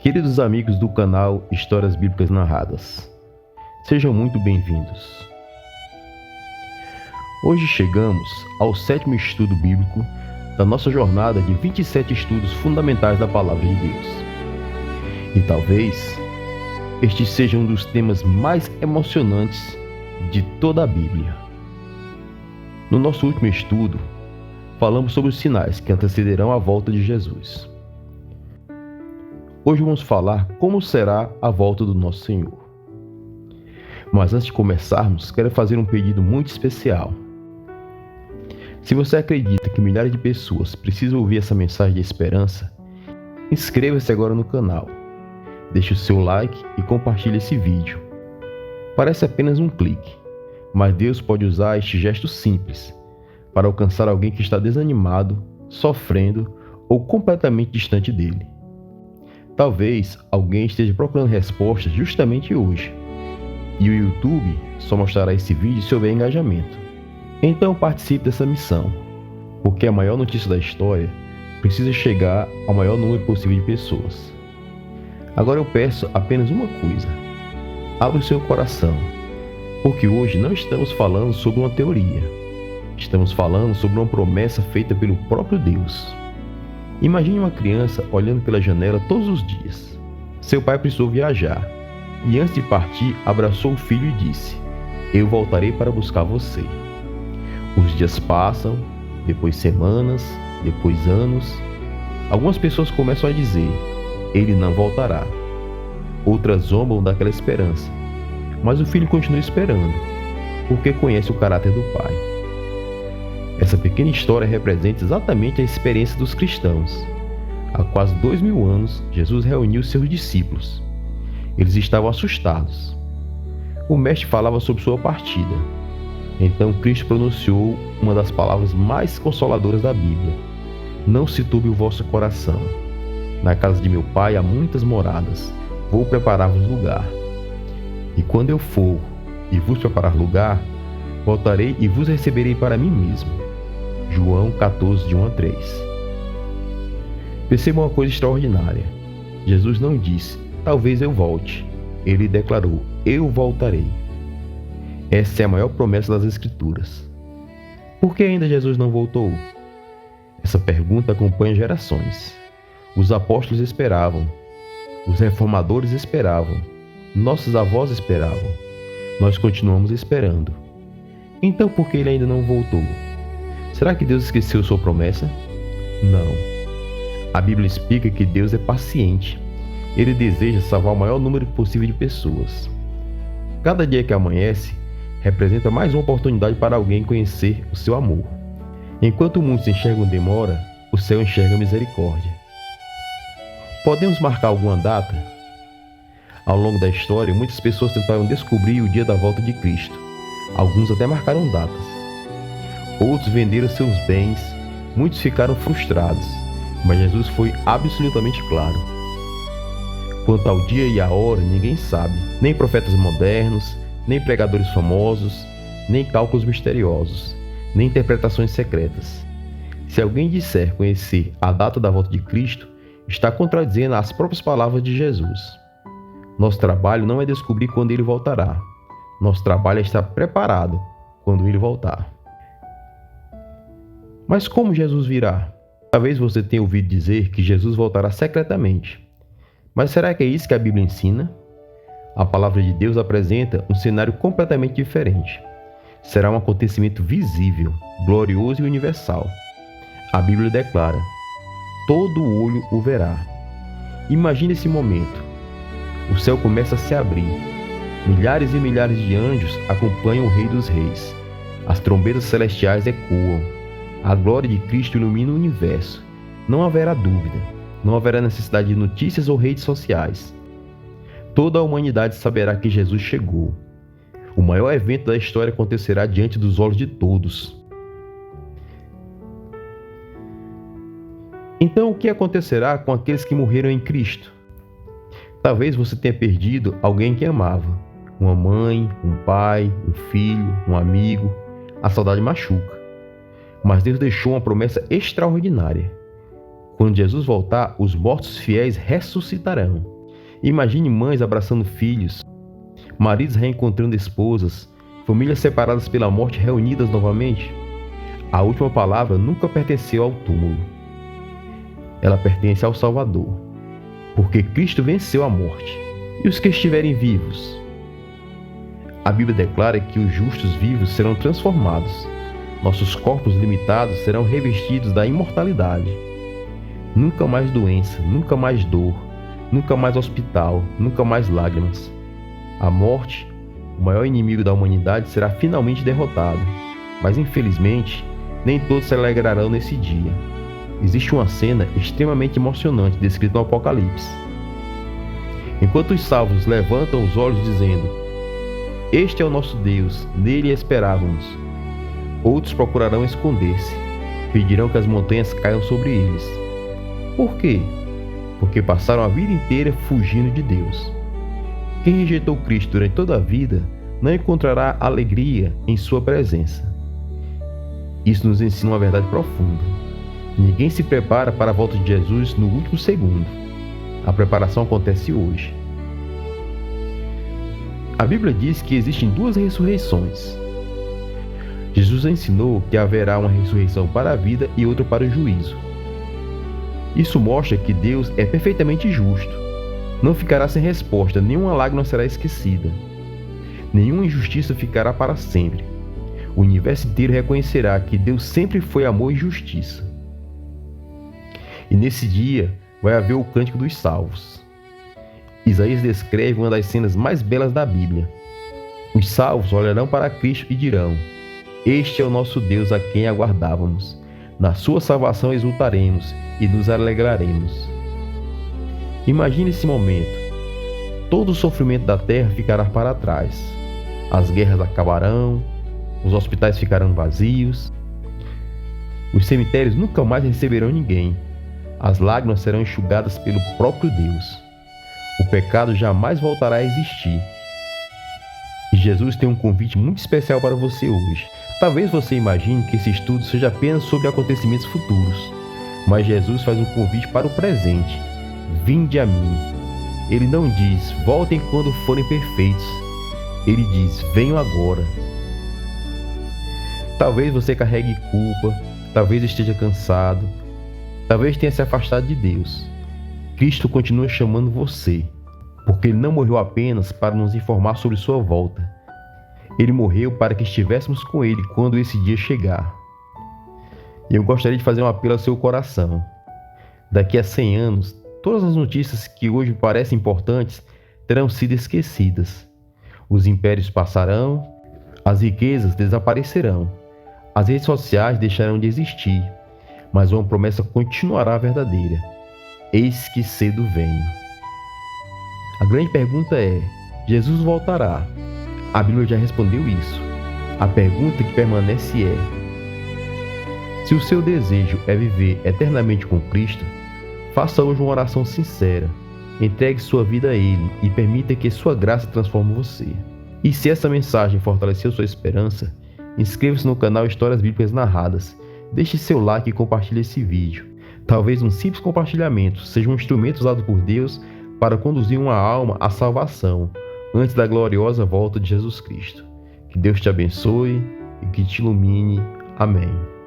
Queridos amigos do canal Histórias Bíblicas Narradas, sejam muito bem-vindos. Hoje chegamos ao 7º estudo bíblico da nossa jornada de 27 estudos fundamentais da Palavra de Deus. E talvez este seja um dos temas mais emocionantes de toda a Bíblia. No nosso último estudo, falamos sobre os sinais que antecederão a volta de Jesus. Hoje vamos falar como será a volta do nosso Senhor. Mas antes de começarmos, quero fazer um pedido muito especial. Se você acredita que milhares de pessoas precisam ouvir essa mensagem de esperança, inscreva-se agora no canal, deixe o seu like e compartilhe esse vídeo. Parece apenas um clique, mas Deus pode usar este gesto simples para alcançar alguém que está desanimado, sofrendo ou completamente distante dele. Talvez alguém esteja procurando respostas justamente hoje, e o YouTube só mostrará esse vídeo se houver engajamento. Então participe dessa missão, porque a maior notícia da história precisa chegar ao maior número possível de pessoas. Agora eu peço apenas uma coisa: abra o seu coração, porque hoje não estamos falando sobre uma teoria, estamos falando sobre uma promessa feita pelo próprio Deus. Imagine uma criança olhando pela janela todos os dias. Seu pai precisou viajar, e antes de partir abraçou o filho e disse: "Eu voltarei para buscar você." Os dias passam, depois semanas, depois anos. Algumas pessoas começam a dizer: "Ele não voltará." Outras zombam daquela esperança, mas o filho continua esperando, porque conhece o caráter do pai. Essa pequena história representa exatamente a experiência dos cristãos. Há quase 2000 anos, Jesus reuniu seus discípulos. Eles estavam assustados. O mestre falava sobre sua partida. Então Cristo pronunciou uma das palavras mais consoladoras da Bíblia: "Não se turbe o vosso coração. Na casa de meu Pai há muitas moradas. Vou preparar-vos lugar. E quando eu for e vos preparar lugar, voltarei e vos receberei para mim mesmo." João 14, de 1 a 3. Perceba uma coisa extraordinária. Jesus não disse: "Talvez eu volte." Ele declarou: "Eu voltarei." Essa é a maior promessa das Escrituras. Por que ainda Jesus não voltou? Essa pergunta acompanha gerações. Os apóstolos esperavam. Os reformadores esperavam. Nossos avós esperavam. Nós continuamos esperando. Então por que ele ainda não voltou? Será que Deus esqueceu sua promessa? Não. A Bíblia explica que Deus é paciente. Ele deseja salvar o maior número possível de pessoas. Cada dia que amanhece representa mais uma oportunidade para alguém conhecer o seu amor. Enquanto muitos enxergam demora, o céu enxerga misericórdia. Podemos marcar alguma data? Ao longo da história, muitas pessoas tentaram descobrir o dia da volta de Cristo. Alguns até marcaram datas. Outros venderam seus bens, muitos ficaram frustrados, mas Jesus foi absolutamente claro. Quanto ao dia e a hora, ninguém sabe, nem profetas modernos, nem pregadores famosos, nem cálculos misteriosos, nem interpretações secretas. Se alguém disser conhecer a data da volta de Cristo, está contradizendo as próprias palavras de Jesus. Nosso trabalho não é descobrir quando ele voltará. Nosso trabalho é estar preparado quando ele voltar. Mas como Jesus virá? Talvez você tenha ouvido dizer que Jesus voltará secretamente. Mas será que é isso que a Bíblia ensina? A palavra de Deus apresenta um cenário completamente diferente. Será um acontecimento visível, glorioso e universal. A Bíblia declara: "Todo olho o verá." Imagine esse momento. O céu começa a se abrir. Milhares e milhares de anjos acompanham o Rei dos Reis. As trombetas celestiais ecoam. A glória de Cristo ilumina o universo. Não haverá dúvida. Não haverá necessidade de notícias ou redes sociais. Toda a humanidade saberá que Jesus chegou. O maior evento da história acontecerá diante dos olhos de todos. Então, o que acontecerá com aqueles que morreram em Cristo? Talvez você tenha perdido alguém que amava. Uma mãe, um pai, um filho, um amigo. A saudade machuca. Mas Deus deixou uma promessa extraordinária. Quando Jesus voltar, os mortos fiéis ressuscitarão. Imagine mães abraçando filhos, maridos reencontrando esposas, famílias separadas pela morte reunidas novamente. A última palavra nunca pertenceu ao túmulo. Ela pertence ao Salvador, porque Cristo venceu a morte. E os que estiverem vivos? A Bíblia declara que os justos vivos serão transformados. Nossos corpos limitados serão revestidos da imortalidade. Nunca mais doença, nunca mais dor, nunca mais hospital, nunca mais lágrimas. A morte, o maior inimigo da humanidade, será finalmente derrotado. Mas infelizmente, nem todos se alegrarão nesse dia. Existe uma cena extremamente emocionante descrita no Apocalipse. Enquanto os salvos levantam os olhos dizendo: "Este é o nosso Deus, nele esperávamos", outros procurarão esconder-se, pedirão que as montanhas caiam sobre eles. Por quê? Porque passaram a vida inteira fugindo de Deus. Quem rejeitou Cristo durante toda a vida não encontrará alegria em sua presença. Isso nos ensina uma verdade profunda. Ninguém se prepara para a volta de Jesus no último segundo. A preparação acontece hoje. A Bíblia diz que existem duas ressurreições. Jesus ensinou que haverá uma ressurreição para a vida e outra para o juízo. Isso mostra que Deus é perfeitamente justo. Não ficará sem resposta, nenhuma lágrima será esquecida. Nenhuma injustiça ficará para sempre. O universo inteiro reconhecerá que Deus sempre foi amor e justiça. E nesse dia vai haver o cântico dos salvos. Isaías descreve uma das cenas mais belas da Bíblia. Os salvos olharão para Cristo e dirão: "Este é o nosso Deus a quem aguardávamos. Na sua salvação exultaremos e nos alegraremos." Imagine esse momento. Todo o sofrimento da terra ficará para trás. As guerras acabarão, os hospitais ficarão vazios, os cemitérios nunca mais receberão ninguém. As lágrimas serão enxugadas pelo próprio Deus. O pecado jamais voltará a existir. E Jesus tem um convite muito especial para você hoje. Talvez você imagine que esse estudo seja apenas sobre acontecimentos futuros, mas Jesus faz um convite para o presente. Vinde a mim. Ele não diz: voltem quando forem perfeitos. Ele diz: venham agora. Talvez você carregue culpa, talvez esteja cansado, talvez tenha se afastado de Deus. Cristo continua chamando você, porque Ele não morreu apenas para nos informar sobre sua volta. Ele morreu para que estivéssemos com Ele quando esse dia chegar. E eu gostaria de fazer um apelo ao seu coração. Daqui a 100 anos, todas as notícias que hoje parecem importantes terão sido esquecidas. Os impérios passarão, as riquezas desaparecerão, as redes sociais deixarão de existir, mas uma promessa continuará verdadeira: eis que cedo venho. A grande pergunta é: Jesus voltará? A Bíblia já respondeu isso. A pergunta que permanece é: se o seu desejo é viver eternamente com Cristo, faça hoje uma oração sincera, entregue sua vida a Ele e permita que sua graça transforme você. E se essa mensagem fortaleceu sua esperança, inscreva-se no canal Histórias Bíblicas Narradas, deixe seu like e compartilhe esse vídeo. Talvez um simples compartilhamento seja um instrumento usado por Deus para conduzir uma alma à salvação antes da gloriosa volta de Jesus Cristo. Que Deus te abençoe e que te ilumine. Amém.